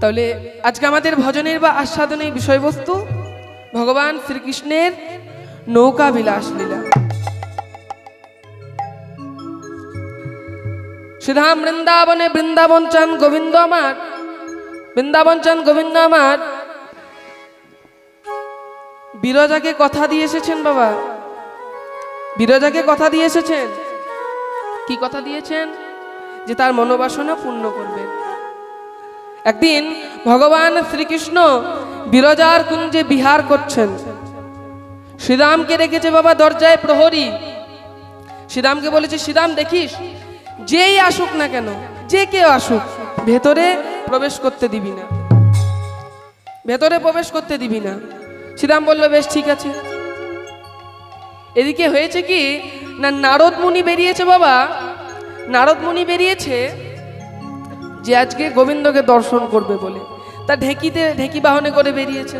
তাহলে আজকে আমাদের ভজনের বা আস্বাদনের বিষয়বস্তু ভগবান শ্রীকৃষ্ণের নৌকা বিলাস লীলা। শ্রীধাম বৃন্দাবনে বৃন্দাবন চান গোবিন্দ আমার, বৃন্দাবন চান গোবিন্দ আমার। বিরজাকে কথা দিয়ে এসেছেন বাবা, বিরজাকে কথা দিয়ে এসেছেন। কি কথা দিয়েছেন? যে তার মনোবাসনা পূর্ণ করবেন। একদিন ভগবান শ্রীকৃষ্ণ বিরজার কুঞ্জে বিহার করছেন। শ্রীরামকে রেখেছে বাবা দরজায় প্রহরী। শ্রীরামকে বলেছে, শ্রীরাম দেখিস যেই আসুক না কেন, যে কেউ আসুক, ভেতরে প্রবেশ করতে দিবি না, ভেতরে প্রবেশ করতে দিবি না। শ্রীরাম বলল, বেশ ঠিক আছে। এদিকে হয়েছে কি না, নারদ মুনি বেরিয়েছে বাবা, নারদ মুনি বেরিয়েছে যে আজকে গোবিন্দকে দর্শন করবে বলে। তা ঢেকি বাহনে করে বেরিয়েছে।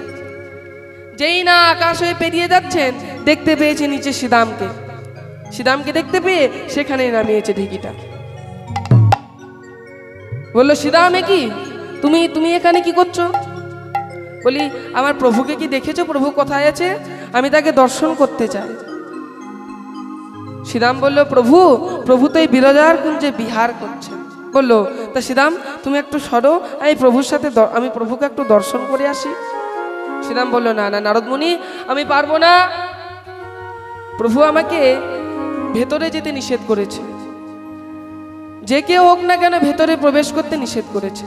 যেই না আকাশ হয়ে পেরিয়ে যাচ্ছেন, দেখতে পেয়েছে নিচে শ্রীরামকে। শ্রীরামকে দেখতে পেয়ে সেখানেই নামিয়েছে ঢেকিটা। বললো, শ্রীরাম কি তুমি তুমি এখানে কি করছো? বলি, আমার প্রভুকে কি দেখেছো? প্রভু কোথায় আছে? আমি তাকে দর্শন করতে চাই। শ্রীরাম বলল, প্রভু প্রভু তো এই বিরজার কুঞ্জে বিহার করছে। বললো, তা শ্রীরাম তুমি একটু সরো, আমি প্রভুকে একটু দর্শন করে আসি। শ্রীরাম বলল, না না নারদ মুনি, আমি পারবো না। প্রভু আমাকে ভেতরে যেতে নিষেধ করেছে, যে কেউ হোক না কেন ভেতরে প্রবেশ করতে নিষেধ করেছে।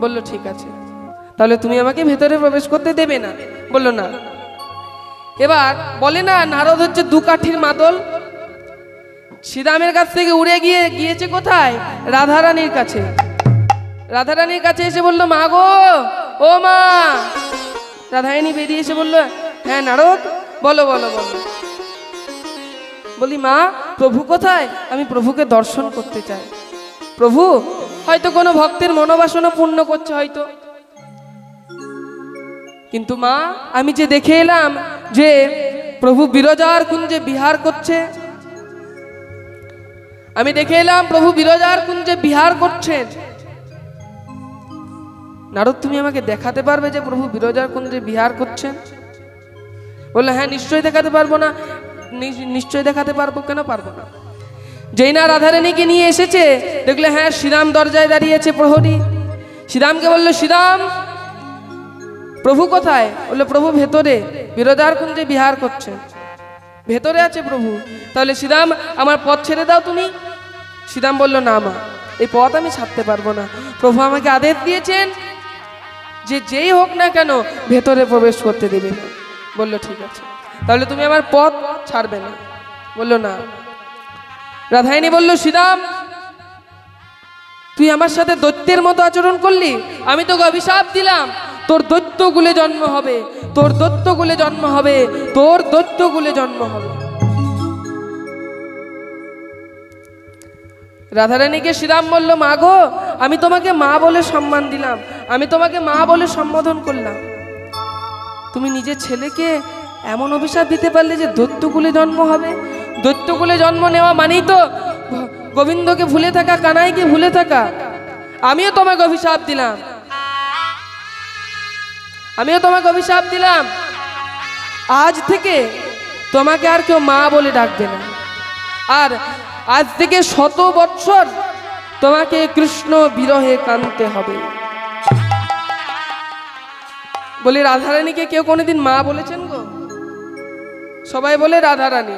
বলল, ঠিক আছে, তাহলে তুমি আমাকে ভেতরে প্রবেশ করতে দেবে না? বলল, না। এবার বলে না, নারদ হচ্ছে দু কাঠির মাদল। শ্রীরামের কাছ থেকে উড়ে গিয়েছে কোথায়? রাধারানীর কাছে। রাধারানীর কাছে এসে বলল, মা গো, ও মা। রাধারানী বেরিয়ে এসে বলল, হ্যাঁ নারদ, বলো বলো বলো। বলি, মা প্রভু কোথায়? আমি প্রভুকে দর্শন করতে চাই। প্রভু হয়তো কোনো ভক্তের মনোবাসনা পূর্ণ করছে হয়তো, কিন্তু মা আমি যে দেখে এলাম যে প্রভু বিরজার কুঞ্জে বিহার করছে। আমি দেখে এলাম প্রভু বিরজার কুঞ্জে বিহার করছেন। নারদ তুমি আমাকে দেখাতে পারবে যে প্রভু বিরজার কুঞ্জে বিহার করছেন? বললে, হ্যাঁ নিশ্চয়ই দেখাতে পারবো না। নিশ্চয়ই দেখাতে পারবো, কেন পারবো না? যেই না রাধারানীকে নিয়ে এসেছে, দেখলে হ্যাঁ শ্রীরাম দরজায় দাঁড়িয়েছে প্রহরী। শ্রীরামকে বললো, শ্রীরাম প্রভু কোথায়? বললো, প্রভু ভেতরে বিরজার কুঞ্জে বিহার করছে, ভেতরে আছে প্রভু। তাহলে শ্রীরাম আমার পথ ছেড়ে দাও তুমি। শ্রীরাম বলল, না মা, এই পথ আমি ছাড়তে পারবো না। প্রভু আমাকে আদেশ দিয়েছেন যে যেই হোক না কেন ভেতরে প্রবেশ করতে দেবে না। বললো, ঠিক আছে, তাহলে তুমি আমার পথ ছাড়বে না? বললো, না। রাধারানী বলল, শ্রীরাম তুই আমার সাথে দৈত্যের মতো আচরণ করলি। আমি তোকে অভিশাপ দিলাম, তোর দৈত্যকুলে জন্ম হবে, তোর দৈত্যকুলে জন্ম হবে, তোর দৈত্যকুলে জন্ম হবে। রাধারানীকে শ্রীরাম বলল, মা গো, আমি তোমাকে মা বলে সম্মান দিলাম, আমি তোমাকে মা বলে সম্বোধন করলাম। তুমি নিজের ছেলেকে এমন অভিশাপ দিতে পারলে যে দৈত্যকুলে জন্ম হবে? দৈত্যকুলে জন্ম নেওয়া মানেই তো গোবিন্দকে ভুলে থাকা, কানাইকে ভুলে থাকা। আমিও তোমাকে অভিশাপ দিলাম, আমিও তোমাকে অভিশাপ দিলাম, আজ থেকে তোমাকে আর কেউ মা বলে ডাকবে না। আর আজ থেকে 100 বৎসর তোমাকে কৃষ্ণ বিরহে কাঁদতে হবে। বলি, রাধারানীকে কেউ কোনোদিন মা বলেছেন গো? সবাই বলে রাধারানী,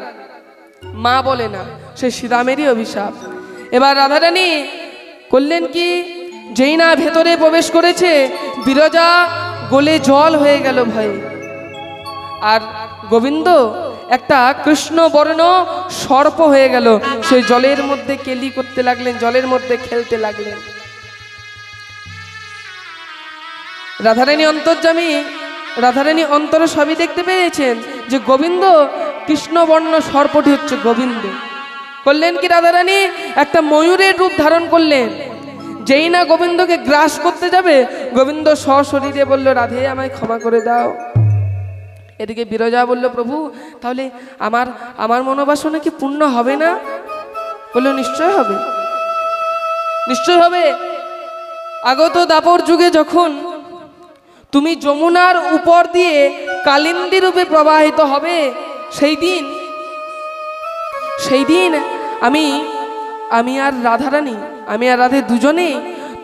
মা বলে না। সে শ্রীরামেরই অভিশাপ। এবার রাধারানী করলেন কি, যেই না ভেতরে প্রবেশ করেছে, বিরজা গলে জল হয়ে গেল ভয়ে। আর গোবিন্দ একটা কৃষ্ণ বর্ণ সর্প হয়ে গেল। সেই জলের মধ্যে কেলি করতে লাগলেন, জলের মধ্যে খেলতে লাগলেন। রাধারানী অন্তর্যামী, রাধারানী অন্তরে সবই দেখতে পেয়েছেন যে গোবিন্দ কৃষ্ণবর্ণ সর্পটি হচ্ছে গোবিন্দ। করলেন কি রাধারানী, একটা ময়ূরের রূপ ধারণ করলেন। যেই না গোবিন্দকে গ্রাস করতে যাবে, গোবিন্দ সশরীরে বলল, রাধে আমায় ক্ষমা করে দাও। এদিকে বিরজা বলল, প্রভু তাহলে আমার মনোবাসনা কি পূর্ণ হবে না? বলল, নিশ্চয় হবে, নিশ্চয় হবে। আগত দাপর যুগে যখন তুমি যমুনার উপর দিয়ে কালিন্দী রূপে প্রবাহিত হবে, সেই দিন আমি আর রাধারানী, আমি আর রাধে দুজনে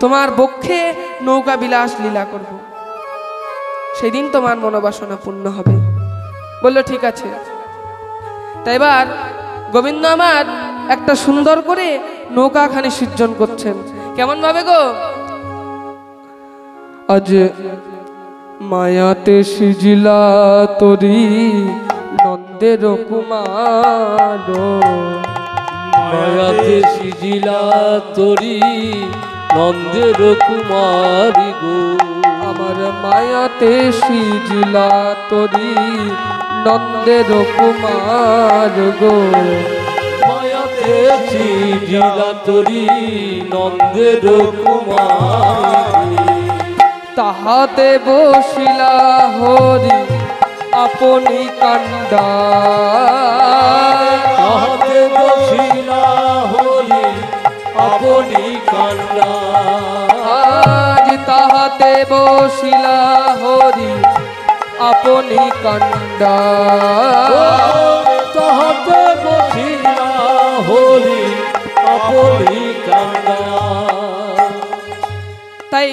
তোমার বক্ষে নৌকা বিলাস লীলা করব। সেই দিন তোমার মনোবাসনা পূর্ণ হবে। বলল ঠিক আছে। তাই এবার গোবিন্দ আমার একটা সুন্দর করে নৌকাখানি সৃজন করছেন। কেমন ভাবে গো? আজ মায়াতে সিজিলা তরি নন্দের কুমার, মায়াতে সিজিলা তরি নন্দের কুমারী গো। আমার মায়াতে সিজিলা তরি নন্দের কুমার গো। মায়াতে সিজিলা তরি নন্দের কুমারী, তাহাতে বসিলা হরি আপনি কান্দা, তাহাতে বসিলা হরি আপনি কান্দা। আজ তাহাতে বসিলা হরি আপনি কান্দা, তাহাতে বসিলা হরি আপনি কান্দা। তাই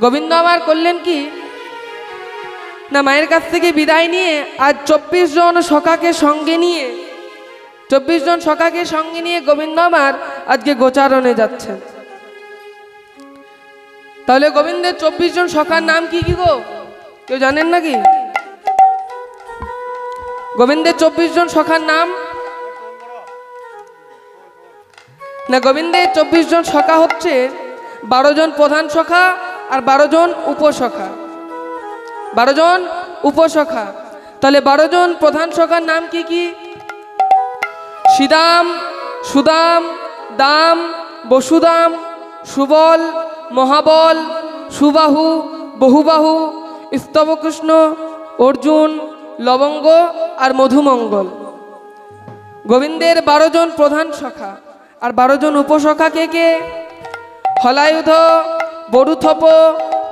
গোবিন্দ আমার করলেন কি না, মায়ের কাছ থেকে বিদায় নিয়ে আজ 24 জন সখাকে সঙ্গে নিয়ে গোবিন্দ আমার আজকে গোচারণে যাচ্ছেন। তাহলে গোবিন্দের 24 জন সখার নাম কি কি গো? কেউ জানেন নাকি? গোবিন্দের 24 জন সখার নাম না, গোবিন্দের 24 জন সখা হচ্ছে 12 জন প্রধান সখা আর 12 জন উপসখা। 12 জন উপসখা। তাহলে 12 জন প্রধান সখার নাম কি কি? শ্রীদাম, সুদাম, দাম, বসুদাম, সুবল, মহাবল, সুবাহু, বহুবাহু, স্তবকৃষ্ণ, অর্জুন, লবঙ্গ আর মধুমঙ্গল। গোবিন্দের 12 জন প্রধান সখা আর 12 জন উপসখা কে কে? হলায়ুধ, বরুথপ,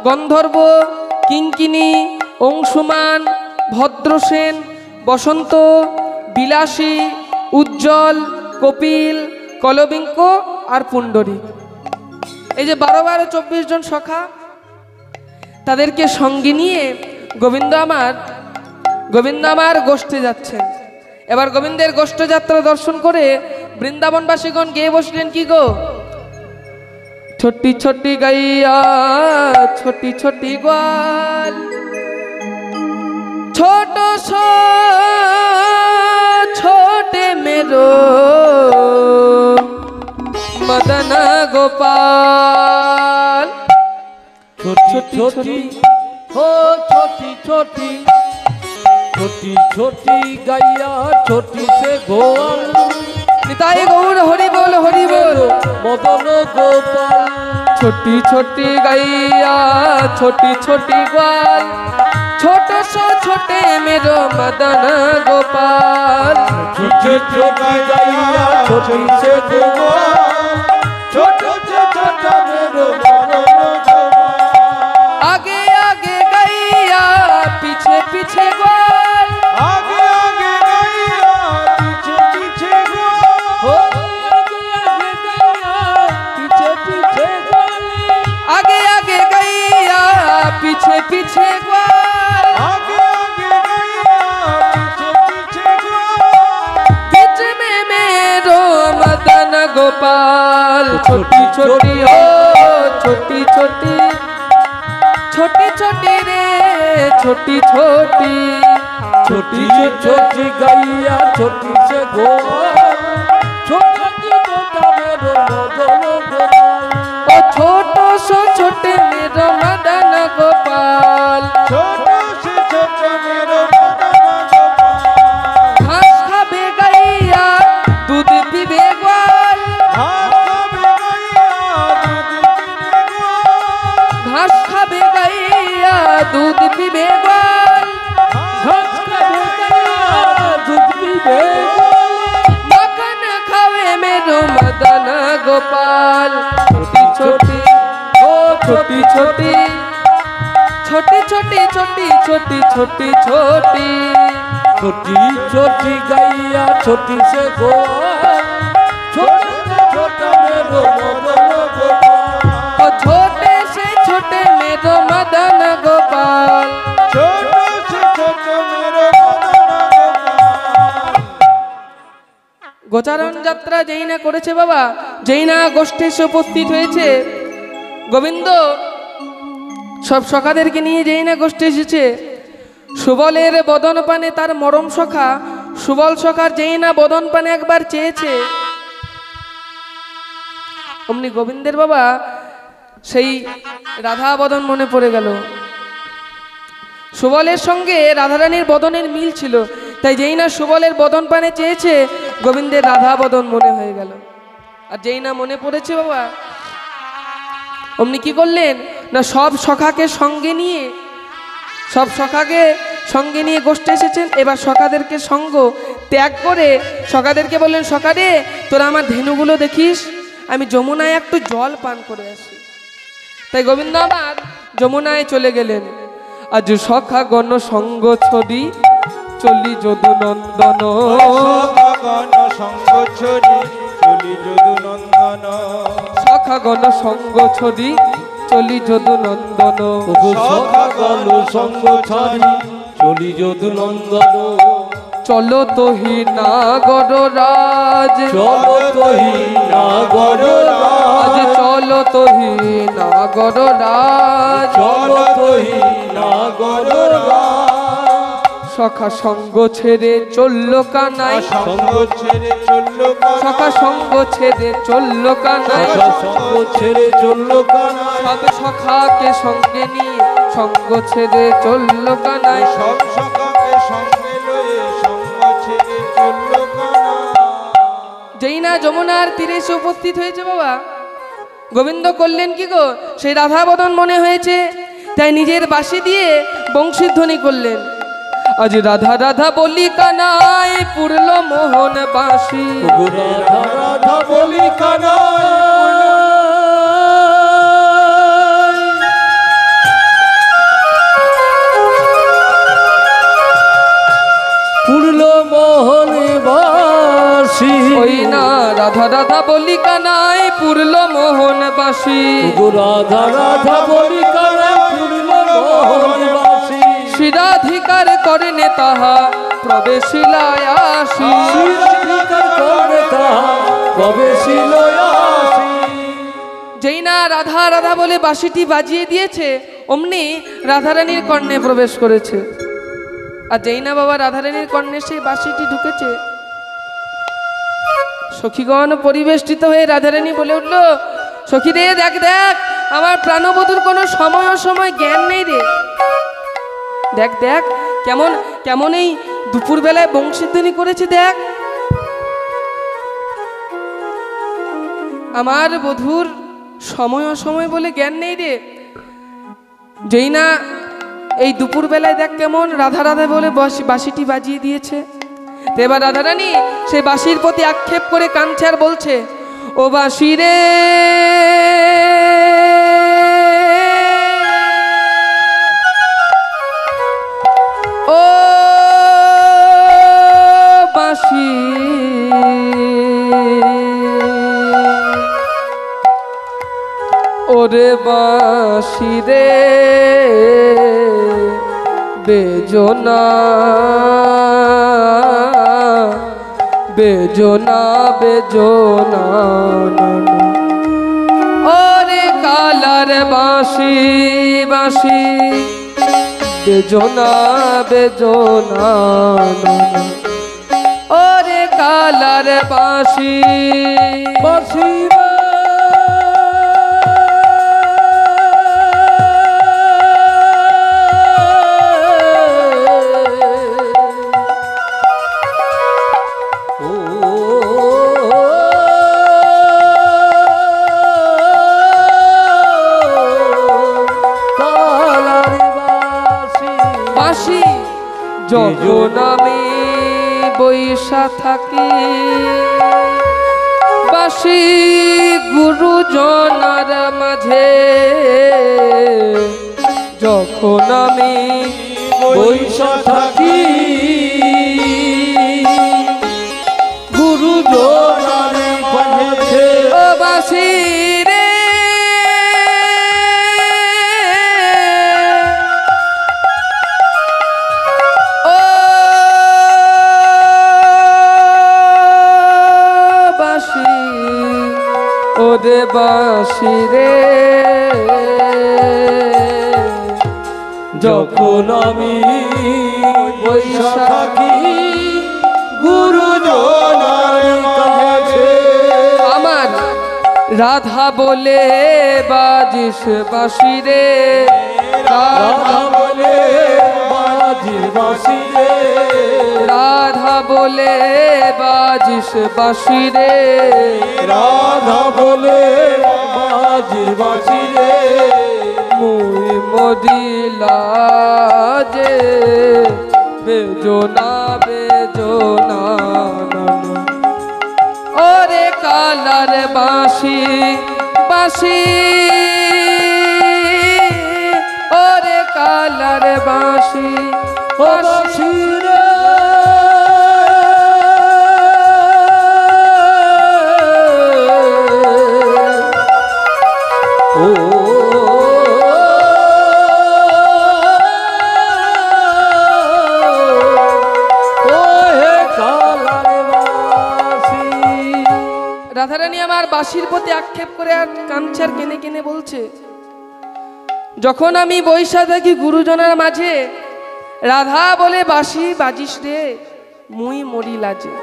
গন্ধর্ব, কিঙ্কিনী, অংশুমান, ভদ্রসেন, বসন্ত, বিলাসী, উজ্জ্বল, কপিল, কলবিঙ্ক আর পুণ্ডরীক। এই যে 12 24 জন সখা, তাদেরকে সঙ্গে নিয়ে গোবিন্দ আমার গোষ্ঠে যাচ্ছেন। এবার গোবিন্দের গোষ্ঠযাত্রা দর্শন করে বৃন্দাবনবাসীগণ গেয়ে বসলেন কি গো? ছোটি ছোটি গাইয়া ছোটি ছোটি গোয়াল, ছোট ছোটে মেরো মদনা গোপাল। छोटी छोटी हो छोटी छोटी छोटी छोटी गैया छोटी से गोपाल, निताई गौर हरि बोल मदन गोपाल। छोटी छोटी गैया छोटी छोटी ग्वाल, छोटो सो छोटे मेरो मदन गोपाल। छोटी छोटी गैया छोटी से गोपाल, छोटो से छोटा मेरो मदन गोपाल। आगे आगे गैया पीछे पीछे ग्वाल, आगे आगे गैया पीछे पीछे ग्वाल, हो आगे आगे गैया पीछे पीछे ग्वाल। आगे आगे गैया पीछे पीछे ग्वाल, आगे आगे गैया पीछे पीछे ग्वाल। बीच में मेरो मदन गोपाल। छोटी छोटी हो छोटी छोटी छोटी छोटी रे छोटी छोटी छोटी छोटी गैया छोटी से गोपाल, छोटा छोटा मेरो मदन गोपाल। ओ छोटो सो छोटे मेरो मदन गोपाल। छोटा से छोटा मेरो मदन गोपाल। घास खाबे गैया दूध पीबे ग्वाल, घास खाबे गैया दूध पीबे ग्वाल। घास खाबे गैया दूध पीबे ग्वाल। घास खाबे गैया दूध पीबे ग्वाल। मक्खन खावे मेरो मदन गोपाल। छोटी छोटी छोटी छोटी छोटी छोटी छोटी छोटी छोटी छोटी गैया छोटी से गोपाल छोटे से छोटा मेरो मदन गोपाल ओ छोटे से छोटे मेरो मदन गोपाल छोटे से छोटे मेरो मदन गोपाल। গোচারণ যাত্রা যেই না করেছে বাবা, যেই না গোষ্ঠী এসে উপস্থিত হয়েছে, গোবিন্দ সব সখাদেরকে নিয়ে যেই না গোষ্ঠী এসেছে, সুবলের বদন পানে তার মরম সখা সুবল সখার যেই না বদন পানে একবার চেয়েছে, অমনি গোবিন্দের বাবা সেই রাধা বদন মনে পড়ে গেল। সুবলের সঙ্গে রাধারানীর বদনের মিল ছিল, তাই যেই না সুবলের বদন পানে চেয়েছে, গোবিন্দের রাধা বদন মনে হয়ে গেল। আর যেই না মনে পড়েছে বাবা, অমনি কি করলেন না, সব সখাকে সঙ্গে নিয়ে গোষ্ঠী এসেছেন। এবার সখাদেরকে সঙ্গ ত্যাগ করে সখাদেরকে বললেন, সখারে তোরা আমার ধেনুগুলো দেখিস, আমি যমুনায় একটু জল পান করে আসি। তাই গোবিন্দ আমার যমুনায় চলে গেলেন। আজ সখা গণ সঙ্গ ছড়ি চলি যদু নন্দন, সঙ্গ ছড়ি চলি যদু নন্দন, সখা গণ সঙ্গ ছড়ি চলি যদু নন্দন, সখা গণ সঙ্গ ছড়ি চলি যদু নন্দন। চলো তোহি নাগর রাজ, চলো তোহি নাগর আজ রাজ, চলো তোহি নাগর রাজ, চলো তোহি নাগর রাজ। সখা সঙ্গ ছেড়ে চললো কানাই, সঙ্গ ছেড়ে চললো সখা সঙ্গ ছেড়ে চললো কানাই, সঙ্গ ছেড়ে চললো কানাই, সব সখাকে সঙ্গে নিয়ে সঙ্গ ছেড়ে চললো কানাই, সব সখাকে সঙ্গে লয়ে সঙ্গ ছেড়ে চললো কানাই। যেই না যমুনার তীরে এসে উপস্থিত হয়েছে বাবা, গোবিন্দ করলেন কি গো, সেই রাধা বদন মনে হয়েছে, তাই নিজের বাঁশি দিয়ে বংশীধ্বনি করলেন। আজ রাধা রাধা বলি কানাই পুরল মোহন বাঁশি, রাধা রাধা বলি কানাই পুরলো মোহন বাঁশি। ওই না রাধা রাধা বলি কানাই পুরল মোহন বাঁশি, রাধা রাধা বলি কানাই পুরলো মোহন বাঁশি। শিরাধিকার করেনে তাহা প্রবেশিলায় আসি, শিরাধিকার করে তাহা প্রবেশিল আসি। যেই না রাধা রাধা বলে বাঁশিটি বাজিয়ে দিয়েছে, অমনি রাধারানীর কর্ণে প্রবেশ করেছে। আর যেই না বাবা রাধারানীর কর্ণে সেই বাঁশিটি ঢুকেছে, সখীগণ পরিবেষ্টিত হয়ে রাধারানী বলে উঠল, সখী রে দেখ দেখ, আমার প্রাণবধূর কোনো সময় অসময় জ্ঞান নেই রে, দেখ দেখ কেমন কেমন এই দুপুরবেলায় বংশীধ্বনি করেছে, দেখ আমার বধূর সময় অসময় বলে জ্ঞান নেই রে। যেই না এই দুপুর বেলায় দেখ কেমন রাধা রাধা বলে বাঁশিটি বাজিয়ে দিয়েছে। তো এবার রাধারানী সেই বাঁশির প্রতি আক্ষেপ করে কাঁদছে আর বলছে, ও বাঁশি রে ও বাঁশি, ওরে বাঁশি রে বেজোনা বেজোনা বেজোনা, ওরে কালার বাঁশি বাঁশি বেজোনা বেজোনা, ওরে কালার বাঁশি বাঁশি যখন আমি বৈশা থাকি, বাঁশি গুরুজনার মাঝে যখন আমি বৈশা থাকি গুরুজনারে পাশে ও বাসি রে ও বাসি ওরে বাসি রে যখন আমি বৈশা থাকি গুরুজনার কাছে আমার রাধা বলে বাজিস বাঁশি রে রাধা বলে বাজির বাঁশি রে রাধা বলে বাজিস বাঁশি রে রাধা বলে বাজির বাঁশি রে মুই মরিলা যে বেজনা বেজনা ওরে কালার বাঁশি বাঁশি ওরে কালার বাঁশি ও বাঁশি রে ও রাধারানী আমার বাঁশির প্রতি আক্ষেপ করে আর কাঞ্চার কেনে কেনে বলছে, যখন আমি বৈশা থাকি গুরুজনের মাঝে রাধা বলে বাঁশি বাজিস রে মুই মরি লাজে।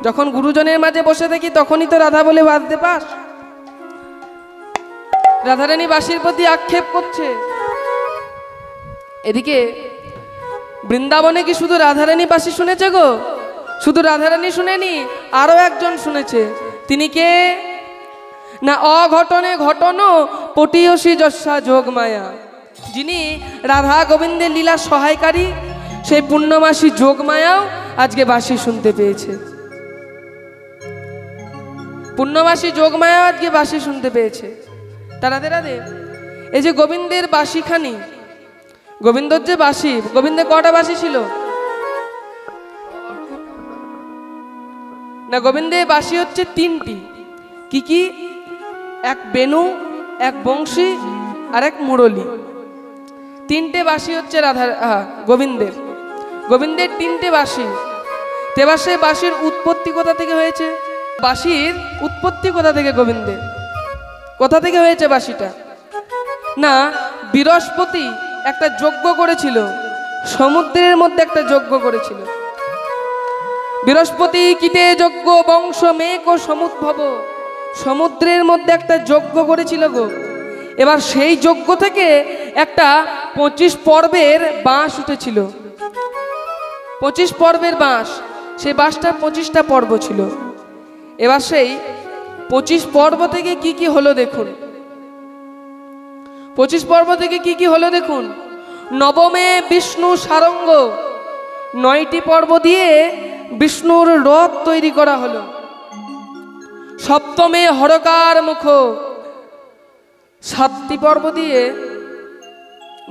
যখন গুরুজনের মাঝে বসে থাকি তখনই তো রাধা বলে বাজতে পাস। রাধারানী বাঁশির প্রতি আক্ষেপ করছে। এদিকে বৃন্দাবনে কি শুধু রাধারানী বাঁশি শুনেছে গো? শুধু রাধারানী শুনেনি, আরো একজন শুনেছে। তিনি কে? না অঘটনে ঘটন পটিয়সী যশা যোগমায়া, যিনি রাধা গোবিন্দের লীলা সহায়কারী, সেই পূর্ণমাসী যোগমায়াও আজকে বাঁশি শুনতে পেয়েছে। পূর্ণমাসী যোগমায়াও আজকে বাঁশি শুনতে পেয়েছে। তা রাধে রাধে, এই যে গোবিন্দের বাঁশিখানি, গোবিন্দর যে বাঁশি, গোবিন্দের কটা বাঁশি ছিল না? গোবিন্দের বাঁশি হচ্ছে তিনটি। কি কি? এক বেণু, এক বংশী আর এক মুরলী। তিনটে বাঁশি হচ্ছে গোবিন্দের। গোবিন্দের তিনটে বাঁশি। তেবার সেই বাঁশির উৎপত্তি কোথা থেকে হয়েছে? বাঁশির উৎপত্তি কোথা থেকে গোবিন্দের? কোথা থেকে হয়েছে বাঁশিটা? না, বৃহস্পতি একটা যজ্ঞ করেছিল, সমুদ্রের মধ্যে একটা যজ্ঞ করেছিল। বৃহস্পতি কীটে যজ্ঞ বংশ মেঘ ও সমুদ্ভব, সমুদ্রের মধ্যে একটা যজ্ঞ করেছিল গো। এবার সেই যজ্ঞ থেকে একটা 25 পর্বের বাঁশ উঠেছিল। 25 পর্বের বাঁশ, সেই বাঁশটা 25টা পর্ব ছিল। এবার সেই 25 পর্ব থেকে কি কি হলো দেখুন। 25 পর্ব থেকে কি কি হলো দেখুন। নবমে বিষ্ণু সারঙ্গ, 9টি পর্ব দিয়ে বিষ্ণুর রথ তৈরি করা হলো। সপ্তমে হরকার মুখ, 7টি পর্ব দিয়ে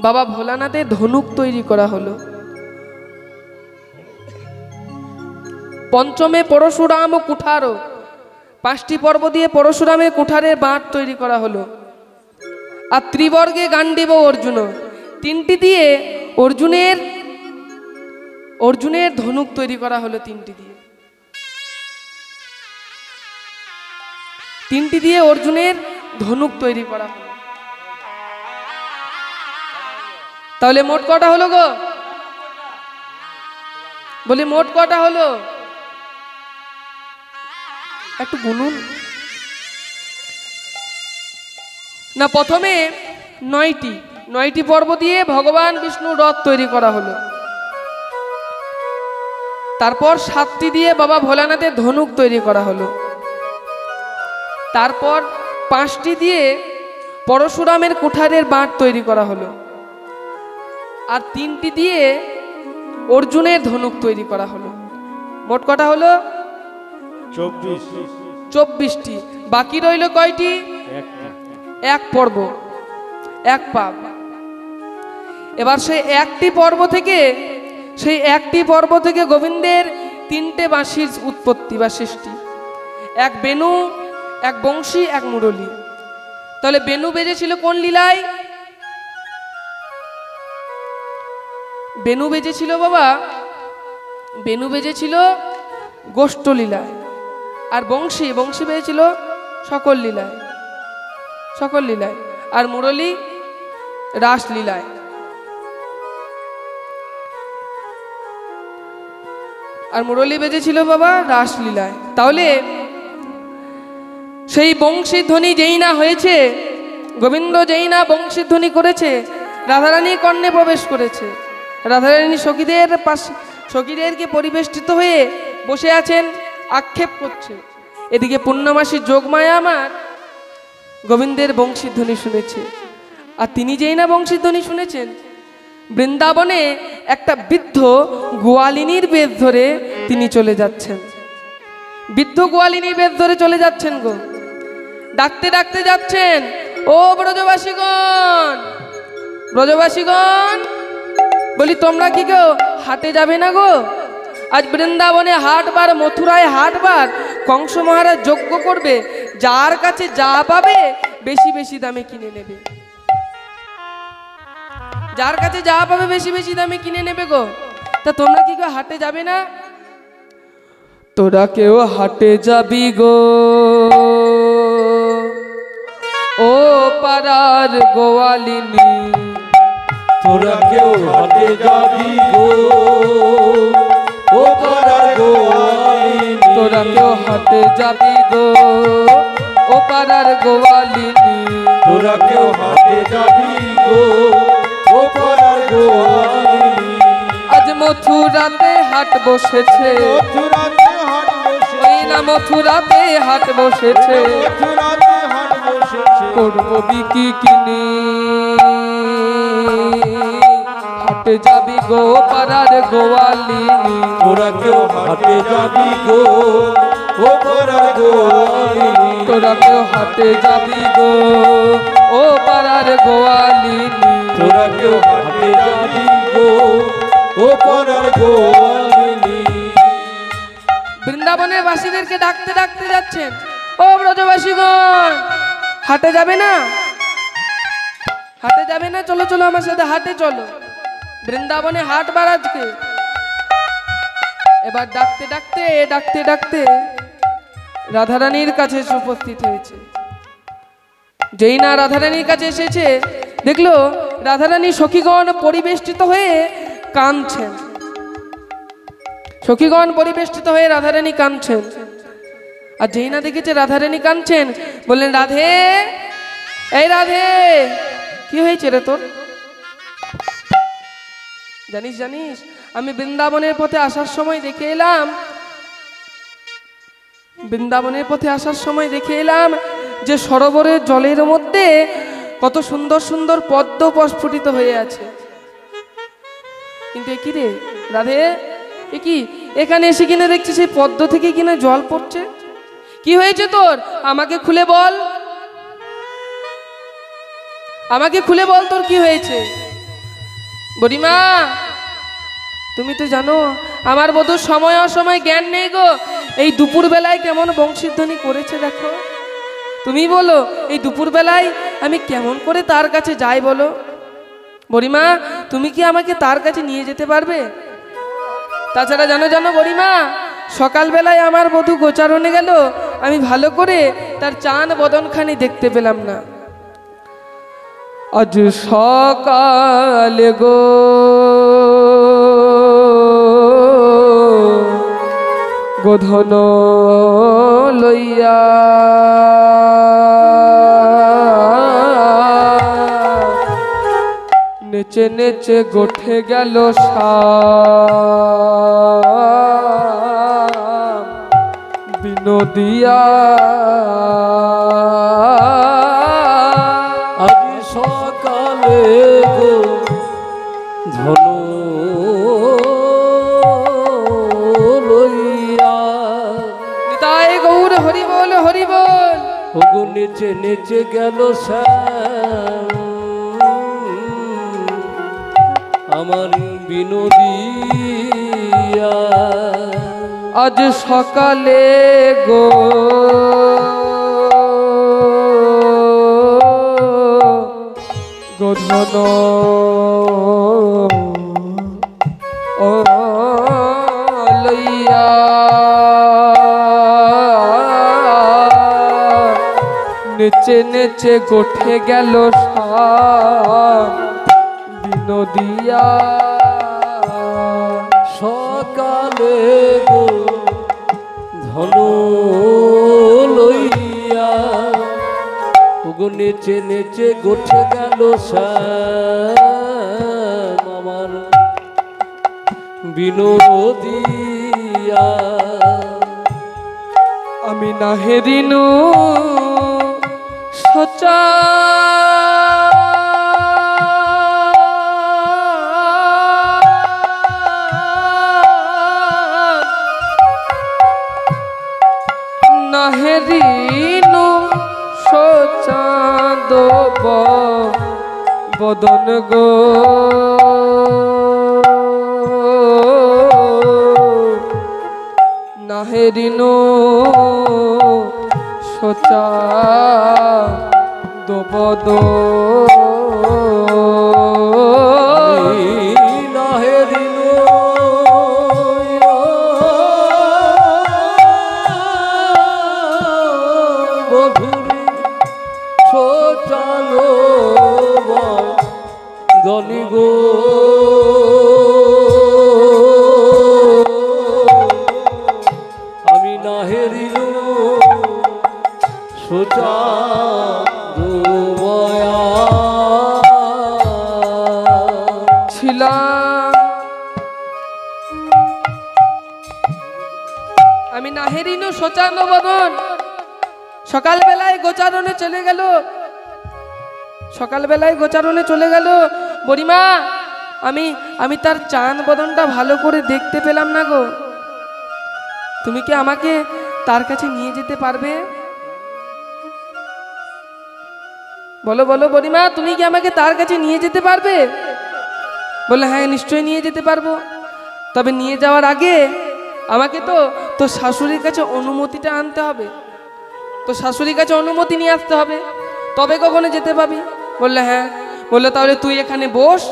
বাবা ভোলানাথের ধনুক তৈরি করা হলো। পঞ্চমে পরশুরাম কুঠার, 5টি পর্ব দিয়ে পরশুরামের কুঠারের বাঁট তৈরি করা হলো। আর ত্রিবর্গে গান্ডীব অর্জুন, 3টি দিয়ে অর্জুনের ধনুক তৈরি করা হলো। 3টি দিয়ে অর্জুনের ধনুক তৈরি করা হলো। তাহলে মোট কটা হলো গো? বলি মোট কটা হলো? একটু গুনুন না। প্রথমে 9টি পর্ব দিয়ে ভগবান বিষ্ণুর রথ তৈরি করা হলো। তারপর 7টি দিয়ে বাবা ভোলানাথের ধনুক তৈরি করা হলো। তারপর 5টি দিয়ে পরশুরামের কুঠারের বাঁট তৈরি করা হলো। আর 3টি দিয়ে অর্জুনের ধনুক তৈরি করা হলো। মোট কটা হলো? 24টি। বাকি রইল কয়টি? এক পর্ব। এক পাপ। এবার সেই একটি পর্ব থেকে গোবিন্দের 3টে বাঁশির উৎপত্তি বা সৃষ্টি, এক বেনু, এক বংশী, এক মুরলী। তাহলে বেনু বেজেছিল কোন লীলায়? বেনু বেজেছিল বাবা, বেনু বেজেছিল গোষ্ঠ লীলায়। আর বংশী বেজেছিল সকল লীলায়, সকল লীলায়। আর মুরলী রাস লীলায়। আর মুরলী বেজেছিল বাবা রাসলীলায়। তাহলে সেই বংশীর ধ্বনি যেই না হয়েছে, গোবিন্দ যেই না বংশীর ধ্বনি করেছে, রাধারানী কর্ণে প্রবেশ করেছে। রাধারানী সখীদেরকে পরিবেষ্টিত হয়ে বসে আছেন, আক্ষেপ করছে। এদিকে পূর্ণমাসীর যোগমায়া আমার গোবিন্দের বংশীর ধ্বনি শুনেছে। আর তিনি যেই না বংশীর ধ্বনি শুনেছেন, বৃন্দাবনে একটা বৃদ্ধ গোয়ালিনীর বেদ ধরে তিনি চলে যাচ্ছেন। বৃদ্ধ গোয়ালিনীর বেদ ধরে চলে যাচ্ছেন গো, ডাকতে ডাকতে যাচ্ছেন, ও ব্রজবাসীগণ, ব্রজবাসীগণ, বলি তোমরা কি কেউ হাটে যাবে না গো? আজ বৃন্দাবনে হাটবার, মথুরায় হাটবার, কংস মহারাজ যজ্ঞ করবে, যার কাছে যা পাবে বেশি বেশি দামে কিনে নেবে, যার কাছে যা পাবে বেশি বেশি দামে কিনে নেবে গো। তা তোমরা কি কেউ হাটে যাবে না? তোরা কেউ হাটে যাবি গো, ও পাড়ার গোয়ালিনী, তোরা কেউ হাটে যাবি গো, ও পাড়ার গোয়ালিনী, তোরা কেউ হাটে যাবি গো, ও পাড়ার গোয়ালিনী, তোরা কেউ হাটে যাবি গো, ও পাড়ার গোয়ালিনী। আজ মথুরাতে হাট বসেছে, মথুরাতে হাট বসেছে, ওই না মথুরাতে হাট বসেছে, মথুরাতে হাট বসেছে, করবো বিকি কিনি, হাটে যাবি গো পাড়ার গোয়ালিনী, তোরা কেউ হাটে যাবি গো, ও পাড়ার গোয়ালিনী, তোরা কেউ হাটে যাবি গো, ও পাড়ার গোয়ালিনী, তোরা কেউ হাটে যাবি গো, ও পাড়ার গোয়ালিনী। বৃন্দাবনের বাসীদেরকে ডাকতে ডাকতে যাচ্ছেন, ও ব্রজবাসীগণ, হাটে যাবে না? হাটে যাবে না? চলো চলো আমার সাথে হাটে চলো, বৃন্দাবনে হাট বার আজকে। এবার ডাকতে ডাকতে রাধারানীর কাছে এসে উপস্থিত হয়েছে। যেই না রাধারানীর কাছে এসেছে, দেখলো রাধারানী সখীগণ পরিবেষ্টিত হয়ে কাঁদছেন। সখীগণ পরিবেষ্টিত হয়ে রাধারানী কাঁদছেন। আর যেই না দেখেছে রাধারানী কাঁদছেন, বললেন, রাধে, এই রাধে, কি হয়েছে রে তোর? জানিস জানিস আমি বৃন্দাবনের পথে আসার সময় দেখে এলাম, বৃন্দাবনের পথে আসার সময় দেখে এলাম যে সরোবরের জলের মধ্যে কত সুন্দর সুন্দর পদ্ম প্রস্ফুটিত হয়ে আছে। কিন্তু এ কি রে রাধে, এ কি এখানে এসে কিনে দেখছি সেই পদ্ম থেকে কিনা জল পড়ছে? কি হয়েছে তোর? আমাকে খুলে বল, আমাকে খুলে বল তোর কি হয়েছে। বুড়িমা, তুমি তো জানো আমার বধূর সময় অসময় জ্ঞান নেই গো। এই দুপুর বেলায় কেমন বংশীধ্বনি করেছে দেখো। তুমি বলো এই দুপুর বেলায় আমি কেমন করে তার কাছে যাই বলো। বুড়িমা, তুমি কি আমাকে তার কাছে নিয়ে যেতে পারবে? তাছাড়া জানো জানো বুড়িমা, সকালবেলায় আমার বধূ গোচারণে গেল, আমি ভালো করে তার চান বদনখানি দেখতে পেলাম না। আজ সকালে গো গোধন লইয়া নেচে নেচে গোঠে গেল শ্যাম বিনোদিয়া। আজ সকালে গো ধন লইয়া, নিতাই গৌর হরি বল হরি বল। ওগো নেচে নেচে গেল শ্যাম আমার বিনোদিয়া আজ সকালে গো গোধন লইয়া নেচে নেচে গোঠে গেল বিনোদিয়া সকালে গো ধন লইয়া ওগো নেচে নেচে গোঠে গেল শ্যাম আমার বিনোদিয়া আমি না হেরিনু সচা না হেরিনু সচাঁদ বদন গো না হেরিনু সোচা দোবদ দলি গো আমি না হেরিল সোচা ছিলাম আমি না হেরিনু সোচান বদন সকালবেলায় গোচারণে চলে গেল সকালবেলায় গোচারণে চলে গেল বুড়িমা আমি তার চান বদনটা ভালো করে দেখতে পেলাম না গো তুমি কি আমাকে তার কাছে নিয়ে যেতে পারবে বলো বলো বুড়িমা তুমি কি আমাকে তার কাছে নিয়ে যেতে পারবে বলে হ্যাঁ নিশ্চয়ই নিয়ে যেতে পারবো তবে নিয়ে যাওয়ার আগে আমাকে তো তোর শাশুড়ির কাছে অনুমতিটা আনতে হবে তো শাশুড়ির কাছে অনুমতি নিয়ে আসতে হবে তবে কখনো যেতে পাবি বললে হ্যাঁ বললে তাহলে তুই এখানে বস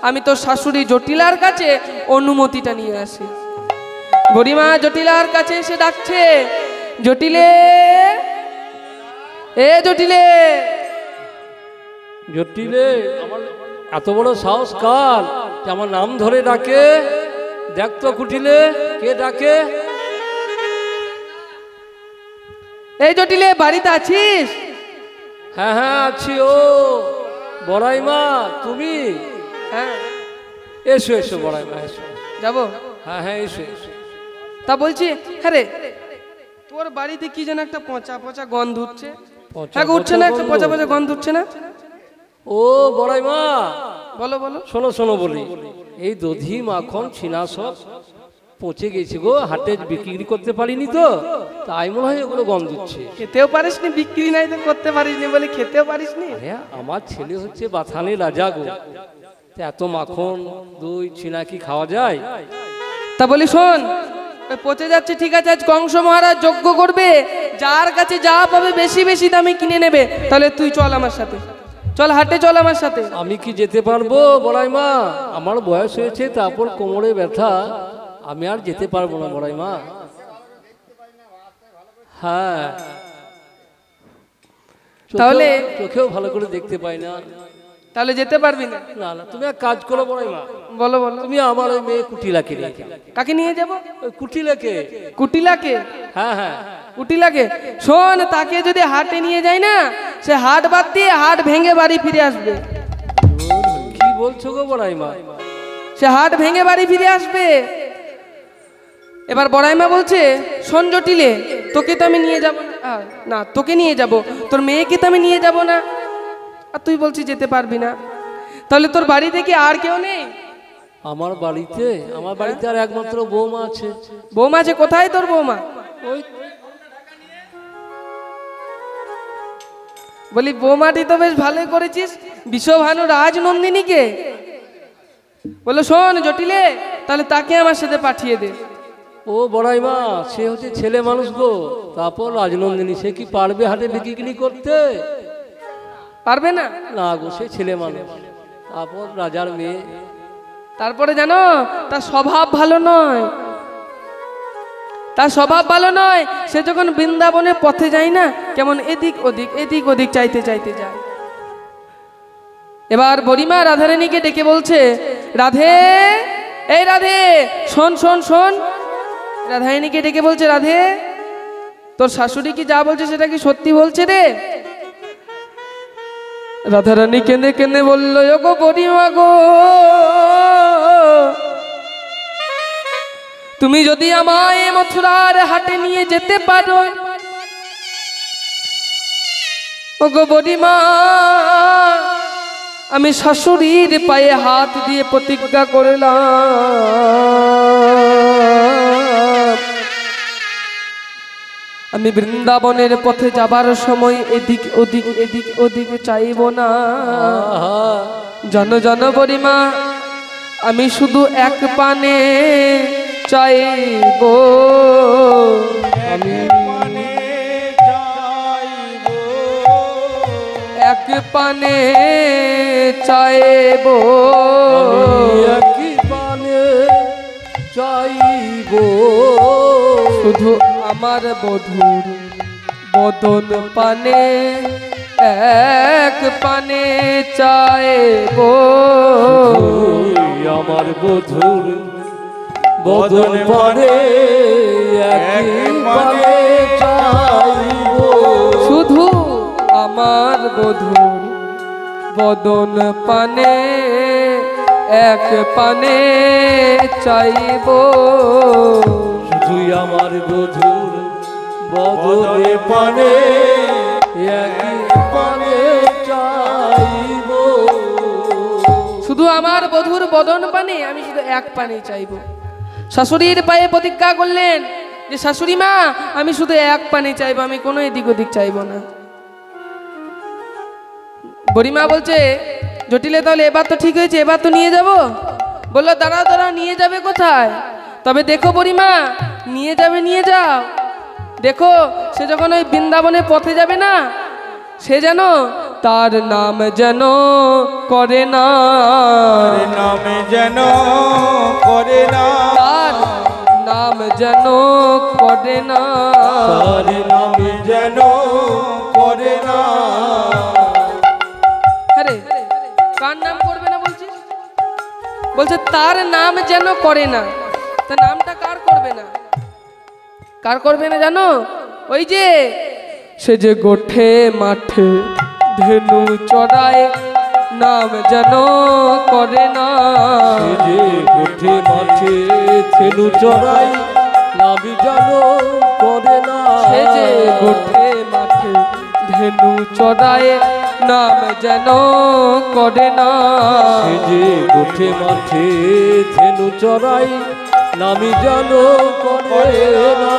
আমি তোর শাশুড়ি জটিলার কাছে অনুমতিটা নিয়ে আসি বুড়িমা জটিলার কাছে এসে ডাকছে জটিলে এ জটিলে জটিলে আমার এত বড় সাহস কার যে আমার নাম ধরে ডাকে দেখ তো কুটিলে কে ডাকে এই জটিলে বাড়িতে আছিস হ্যাঁ হ্যাঁ আছি ও বড়াই মা তুমি হ্যাঁ এসো এসো বড়াই মা এসো যাবো হ্যাঁ হ্যাঁ এসো এসো তা বলছি হ্যাঁ রে তোর বাড়িতে কি যেন একটা পচা পচা গন্ধ উঠছে হ্যাঁ উঠছে না একটা পচা পচা গন্ধ উঠছে না ও বড়াই মা বলো বলো শোনো শোনো বলি এই দধি মাখন ছিনা সব পচে গেছে গো হাটে বিক্রি করতে পারিনি তো তাই মনে হয় এগুলো গন্ধ উঠছে খেতেও পারিসনি বিক্রি নাই তো করতে পারিসনি বলে খেতেও পারিসনি আমার ছেলে হচ্ছে বাথানের রাজা গো এত মাখন দই ছিনা কি খাওয়া যায় তা বলি শোন পচে যাচ্ছে ঠিক আছে আজ কংস মহারাজ যজ্ঞ করবে যার কাছে যা পাবে বেশি বেশি দামে কিনে নেবে তাহলে তুই চল আমার সাথে চল হাটে চল আমার সাথে আমি কি যেতে পারবো বড়াই মা আমার বয়স হয়েছে তারপর কোমরে ব্যথা আমি আর যেতে পারবো না বড়াই মা হ্যাঁ তাহলে চোখেও ভালো করে দেখতে পাই না তাহলে যেতে পারবি না না না তুমি এক কাজ করো বড়াই মা বলো বলো তুমি আমার ওই মেয়ে কুটিলাকে নিয়ে যাও কাকে নিয়ে যাব ওই কুটিলাকে কুটিলাকে হ্যাঁ হ্যাঁ কুটিলাকে শোন তাকে যদি হাটে নিয়ে যায় না সে হাট বাদ দিয়ে হাট ভেঙে বাড়ি ফিরে আসবে কি বলছো গো বড়াই মা সে হাট ভেঙে বাড়ি ফিরে আসবে এবার বড়াইমা বলছে শোন জটিলে তোকে তো আমি নিয়ে যাব না তোকে নিয়ে যাব তোর মেয়েকে তো আমি নিয়ে যাব না আর তুই বলছিস যেতে পারবি না তাহলে তোর বাড়িতে কি আর কেউ নেই আমার বাড়িতে আর একমাত্র বৌমা আছে বৌমা আছে কোথায় তোর বৌমা ওই বলি বৌমাটি তো বেশ ভালোই করেছিস বিশ্বভানু রাজনন্দিনীকে বললো শোন জটিলে, তাহলে তাকে আমার সাথে পাঠিয়ে দে। ও বড়াই মা, সে হচ্ছে ছেলে মানুষ গো। তারপর রাজনন্দিনী, সে কি পারবে হাটে বিক্রি করতে? পারবে না। না গো, সে ছেলে মানুষ। তারপর রাজার মেয়ে। তারপরে জানো তার স্বভাব ভালো নয়, তার স্বভাব ভালো নয়। সে যখন বৃন্দাবনের পথে যায় না, কেমন এদিক ওদিক এদিক ওদিক চাইতে চাইতে যায়। এবার বুড়িমা রাধারানীকে ডেকে বলছে, রাধে, এই রাধে, শোন শোন শোন। রাধারানীকে ডেকে বলছে, রাধে, তোর শাশুড়ি কি যা বলছে সেটা কি সত্যি বলছে রে? রাধারানী কেঁদে কেঁদে বলল, ওগো বুড়িমা গো, তুমি যদি আমায় মথুরার হাটে নিয়ে যেতে পারো, ওগো বুড়িমা, আমি শাশুড়ির পায়ে হাত দিয়ে প্রতিজ্ঞা করলাম, আমি বৃন্দাবনের পথে যাবার সময় এদিক ওদিক এদিক ওদিক চাইব না। জানো জানো বুড়িমা, আমি শুধু এক পানে চাইব, আমি এক পানে চাইব, এক পানে চাইব, শুধু আমার বধূর বদন পানে এক পানে চাইব, আমার বধুর বদন পানে এক পানে চাইব, শুধু আমার বধূর বদন পানে এক পানে চাইব, শুধু আমার বধুর বদন পানে এক পানে চাইব, শুধু আমার বধূর বদন পানে আমি শুধু এক পানে চাইব। শাশুড়ির পায়ে প্রতিজ্ঞা করলেন যে শাশুড়ি মা, আমি শুধু এক পানে চাইবো, আমি কোনো এদিক ওদিক চাইবো না। বুড়িমা বলছে, জটিলে তাহলে এবার তো ঠিক হয়েছে, এবার তো নিয়ে যাব। বললো, দাঁড়াও দাঁড়াও, নিয়ে যাবে কোথায়? তবে দেখো বুড়িমা, নিয়ে যাবে, নিয়ে যাও। দেখো সে যখন ওই বৃন্দাবনের পথে যাবে না, সে যেন তার নাম যেন করে না, নামে যেন করে না, তার নাম যেন করে না, তার নামে যেন করে না। আরে কার নাম করবে না বলছিস? বলছে তার নাম যেন করে না। তা নামটা কার করবে না? কার করবে না জানো? ওই যে সে যে গোঠে মাঠে ধেনু চড়ায়, নাম যেন করে না, সে যে গোঠে মাঠে ধেনু চড়াই, নাম যেন করে না, সে যে গোঠে মাঠে ধেনু চড়ায়, নাম যেন করে না, সে যে গোঠে মাঠে ধেনু চড়াই, নাম যেন করে না,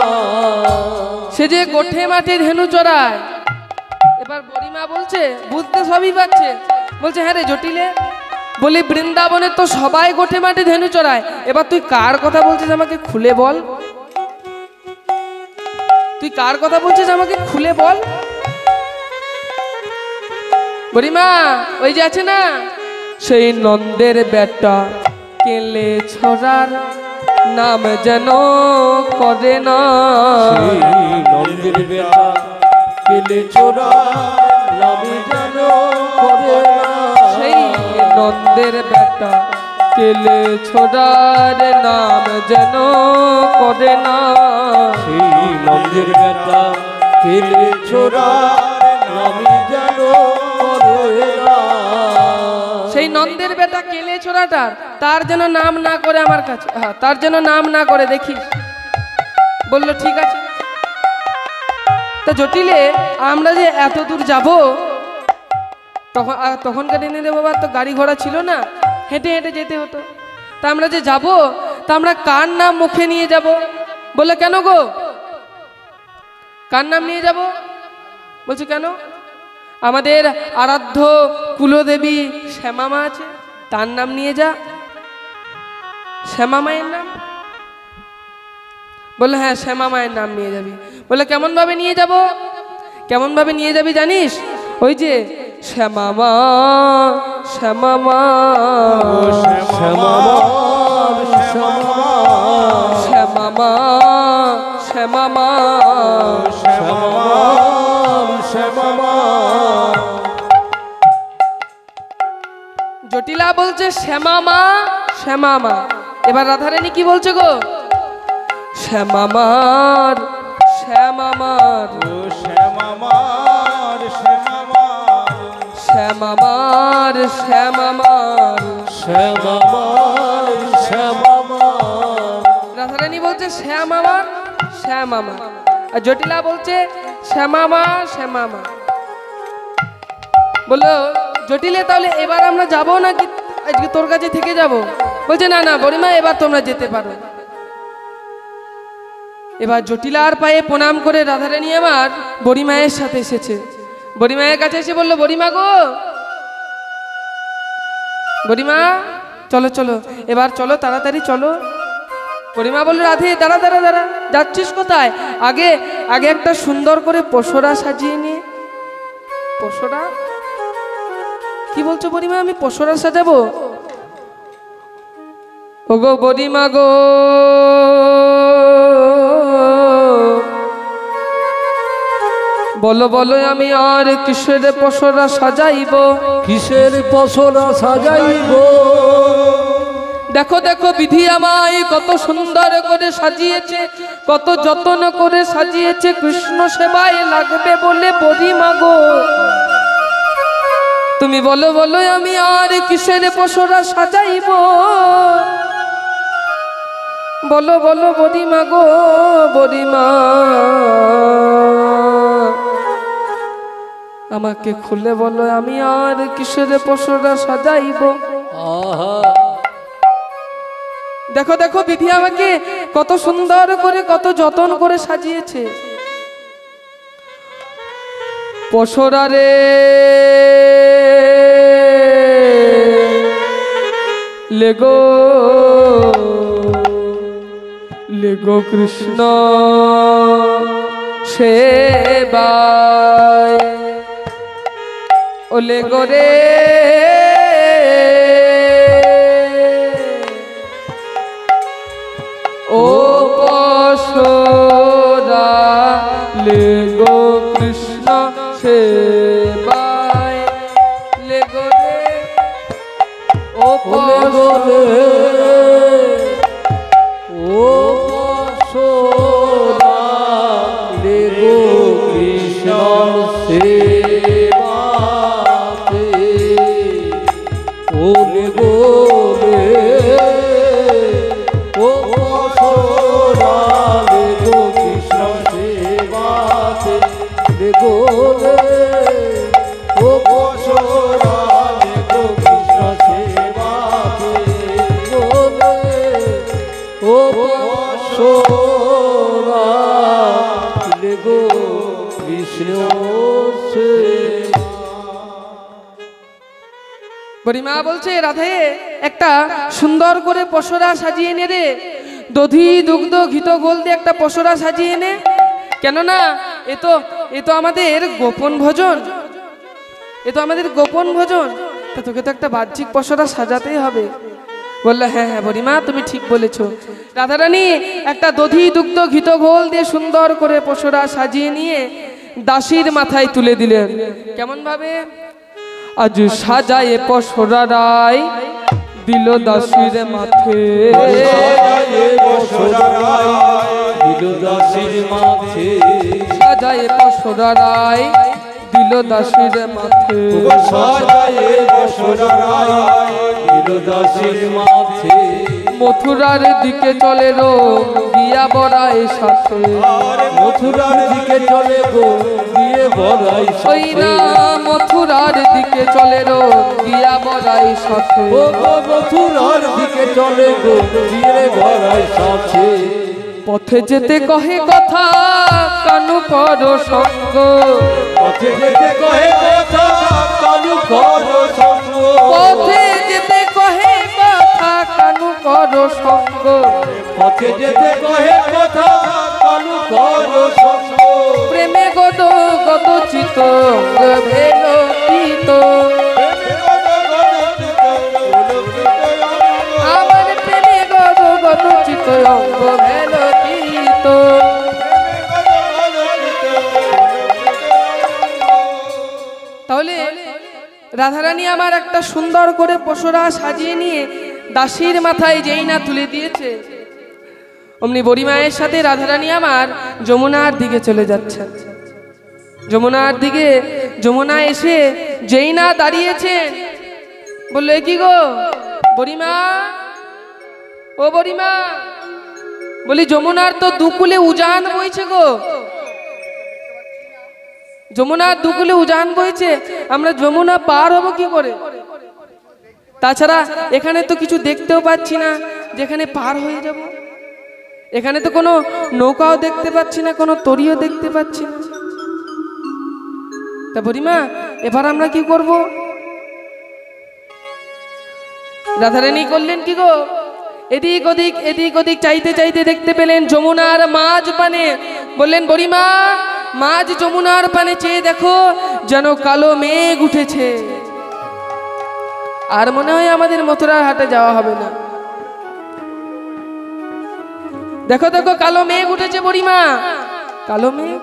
সে যে গোঠে মাঠে ধেনু চড়ায়। এবার বুড়িমা বলছে, বুঝতে সবই পাচ্ছে, বলছে হ্যাঁ রে জটিলে, বলি বৃন্দাবনে তো সবাই গোঠে মাঠে ধেনু চড়ায়, এবার তুই কার কথা বলছিস আমাকে খুলে বল, তুই কার কথা বলছিস আমাকে খুলে বল। বুড়িমা ওই যে আছে না, সেই নন্দের বেটা কেলে ছড়ার, নাম যেন করে না, সেই নন্দের বেটা কেলে চোরা, নাম যেন করে না, সেই নন্দের বেটা কেলে ছড়ার, নাম যেন করে না, সেই নন্দের বেটা কেলে চোরা, নাম যেন করে না, সেই নন্দের বেটা কেলে ছোড়াটার তার যেন নাম না করে আমার কাছে, হ্যাঁ তার যেন নাম না করে দেখিস। বললো ঠিক আছে। তা জটিলে আমরা যে এত দূর যাব, তখনকার দিনে রে বাবা তো গাড়ি ঘোড়া ছিল না, হেঁটে হেঁটে যেতে হতো। তা আমরা যে যাব, তা আমরা কার নাম মুখে নিয়ে যাব? বললো কেন গো, কার নাম নিয়ে যাব? বলছে কেন, আমাদের আরাধ্য কুলদেবী শ্যামা মা আছে, তার নাম নিয়ে যা। শ্যামা মায়ের নাম? বললো হ্যাঁ, শ্যামা মায়ের নাম নিয়ে যাবি। বললো কেমন ভাবে নিয়ে যাব? কেমন ভাবে নিয়ে যাবি জানিস? ওই যে শ্যামা মা, শ্যামা মা, শ্যামা শ্যামা মা, শ্যামা মা, জটিলা বলছে শ্যামা মা, শ্যামা মা। এবার রাধারানী কি বলছে গো? শ্যামা মার, শ্যামা মার, শ্যামা মার, শ্যামা মার, শ্যামা মার, শ্যামা মার, শ্যামা মার, শ্যামা মার। রাধারানী বলছে শ্যামা মার, শ্যামা মা। আর জটিলা বলছে শ্যামা মা, শ্যামা মা। বললো জটিলে তাহলে এবার আমরা যাব নাকি আজকে তোর কাছে থেকে যাব? বলছে না না বড়িমা, এবার তোমরা যেতে পারো। এবার জটিলার পায়ে প্রণাম করে রাধারানী আমার বড়িমায়ের সাথে এসেছে। বড়িমায়ের কাছে এসে বললো বড়িমা গো, বড়িমা চলো চলো, এবার চলো তাড়াতাড়ি চলো। বড়িমা বললো রাধে দাঁড়া দাঁড়া দাঁড়া, যাচ্ছিস কোথায়? আগে আগে একটা সুন্দর করে পসরা সাজিয়ে নে। পসরা? কি বলছো বড়িমা, আমি পসরা সাজাবো? ও গো বড়িমা গো, বলো বলো আমি আর কিসের পসরা সাজাইব? কিসের পসরা সাজাইব? দেখো দেখো বিধি আমায় কত সুন্দর করে সাজিয়েছে, কত যত্ন করে সাজিয়েছে, কৃষ্ণ সেবায় লাগবে বলে বড়িমা গো। তুমি বলো বলো আমি আর কিসের পসরা সাজাইব? বলো বলো বড়িমা গো, বড়িমা আমাকে খুলে বলো আমি আর কিসের পসরা সাজাইব? আহা, দেখো দেখো বিধি আমাকে কত সুন্দর করে কত যত্ন করে সাজিয়েছে। পসরা রে লেগো লেগো কৃষ্ণ সেবায়, ও লেগো রে ও পসরা লেগো কৃষ্ণ সেবায়, লেগো রে ও পসরা ও পসরা লেগো কৃষ্ণ সেবাতে, ও লেগো রে, ও পসরা লেগো কৃষ্ণ সেবাতে, লেগো রে, ও পসরা লেগো কৃষ্ণ সেবাতে, লেগো রে, ও পসরা লেগো কৃষ্ণ সেবা। বড়িমা বলছে রাধে একটা সুন্দর করে পসরা সাজিয়ে নে রে, দধি দুগ্ধ ঘিত গোল দিয়ে একটা পসরা সাজিয়ে নে। কেননা এ তো আমাদের গোপন ভোজন, এ তো আমাদের গোপন ভোজন, তা তোকে তো একটা বাহ্যিক পসরা সাজাতেই হবে। বললো হ্যাঁ হ্যাঁ বড়িমা তুমি ঠিক বলেছো। রাধারানী একটা দধি দুগ্ধ ঘিত ঘোল দিয়ে সুন্দর করে পসরা সাজিয়ে নিয়ে দাসীর মাথায় তুলে দিলেন। কেমন ভাবে? আজ সাজায়ে পসরা রায় দিল দাসীর মাথে, সাজায়ে পসরা রায় দিল দাসীর মাথে, সাজায়ে পসরা রায় দিল দাসীর মাথে, সাজায়ে পসরা রায় দিল দাসীর মাথে, মথুরার দিকে চলে রো দিয়া বড়াই সাথে, মথুরার দিকে চলে গো দিয়ে বড়াই ওই না মথুরার দিকে চলে রো দিয়া বড়াই সাথে, ও গো মথুরার দিকে চলে গো দিয়ে বড়াই সাথে, পথে যেতে কহে কথা কানু করো সঙ্গ, পথে যেতে কহে কথা কানু করো সঙ্গ, পথে যেতে কহে কথা কানু করো করো সঙ্গ। পথে যেতে কহে কথা কালু করো সঙ্গ। প্রেমে গদ গদ চিত ভেল চিত, আমার প্রেমে গদ গদ চিত অঙ্গ ভেল চিত। তাহলে রাধারানী আমার একটা সুন্দর করে পশুরা সাজিয়ে নিয়ে দাসীর মাথায় যেই না তুলে দিয়েছে, অমনি বড়িমায়ের সাথে রাধারানী আমার যমুনার দিকে চলে যাচ্ছে। যমুনার দিকে যমুনা এসে যেই না দাঁড়িয়েছেন, বললো এ কি গো বড়িমা, ও বড়িমা, বলি যমুনার তো দুকুলে উজান বইছে গো, যমুনার দুকুলে উজান বইছে, আমরা যমুনা পার হব কি করে? তাছাড়া এখানে তো কিছু দেখতেও পাচ্ছি না যেখানে পার হয়ে যাব। এখানে তো কোনো নৌকাও দেখতে পাচ্ছি না, কোনো তরিও দেখতে পাচ্ছি না। তা বড়িমা এবার আমরা কি করব? রাধারানী করলেন কি গো, এদিক ওদিক চাইতে চাইতে দেখতে পেলেন যমুনার মাঝ পানে। বললেন বড়িমা, মাঝ যমুনার পানে চেয়ে দেখো, যেন কালো মেঘ উঠেছে। আর মনে হয় আমাদের মথুরার হাটে যাওয়া হবে না। দেখো দেখো কালো মেঘ উঠেছে বড়িমা। কালো মেঘ?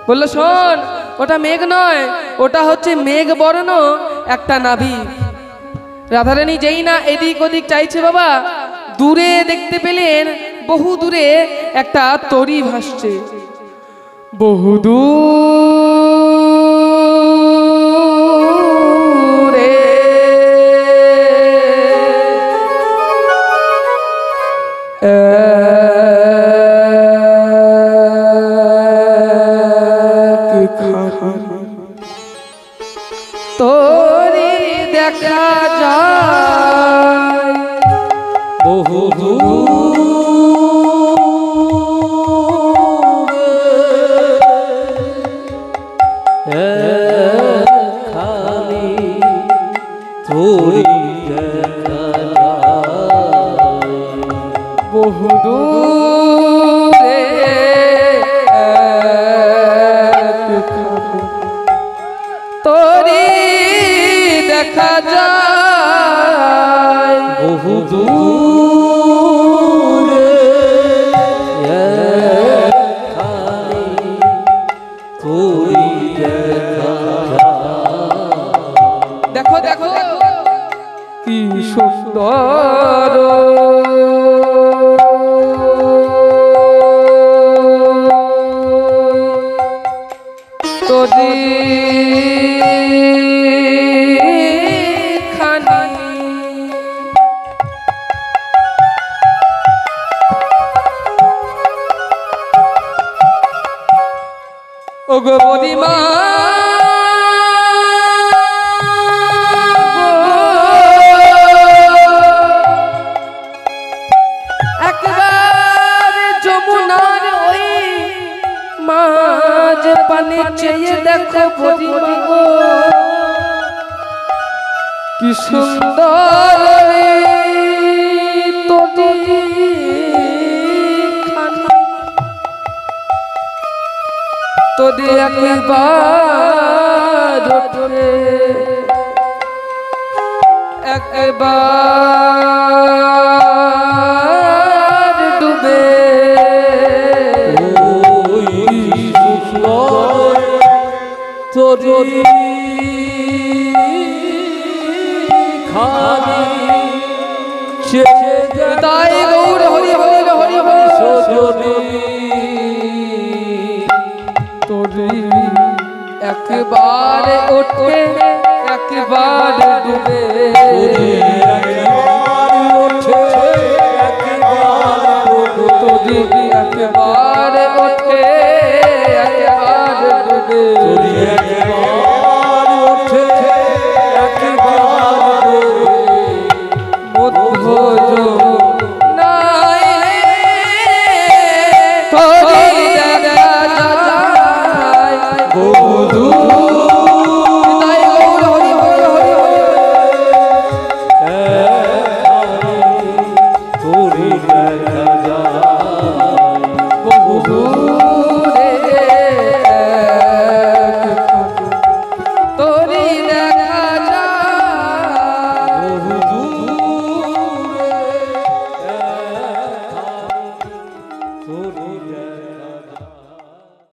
বললো শোন, ওটা মেঘ নয়, ওটা হচ্ছে মেঘ বর্ণ একটা নাভি। রাধারানী যেই না এদিক ওদিক চাইছে বাবা, দূরে দেখতে পেলেন বহু দূরে একটা তরি ভাসছে। বহু দূরে তরি দেখা যায়, বহু খালি তোরি দেখা যায়। বহু দূরে তরি দেখা যায়, বহু দূরে খালি তোরি দেখা যায়। দেখো দেখো কি সুন্দর তরি খানি। ও গো বড়িমা, একবার যমুনার ওই মাঝ পানে চেয়ে দেখো বড়িমা গো, কি সুন্দর তরি খানি। তরি একবার ওঠে, একবার ডুবে, তোরি খালি তাই গৌর হরি হরি হরি হরি তরি একবার ওঠে একবার ডুবে, তরি একবার ওঠে একবার ডুবে, মধ্য নাই তরি দেখা যায়, বহু দূর। তাই গৌর হরি হরি হরি হরি পুরী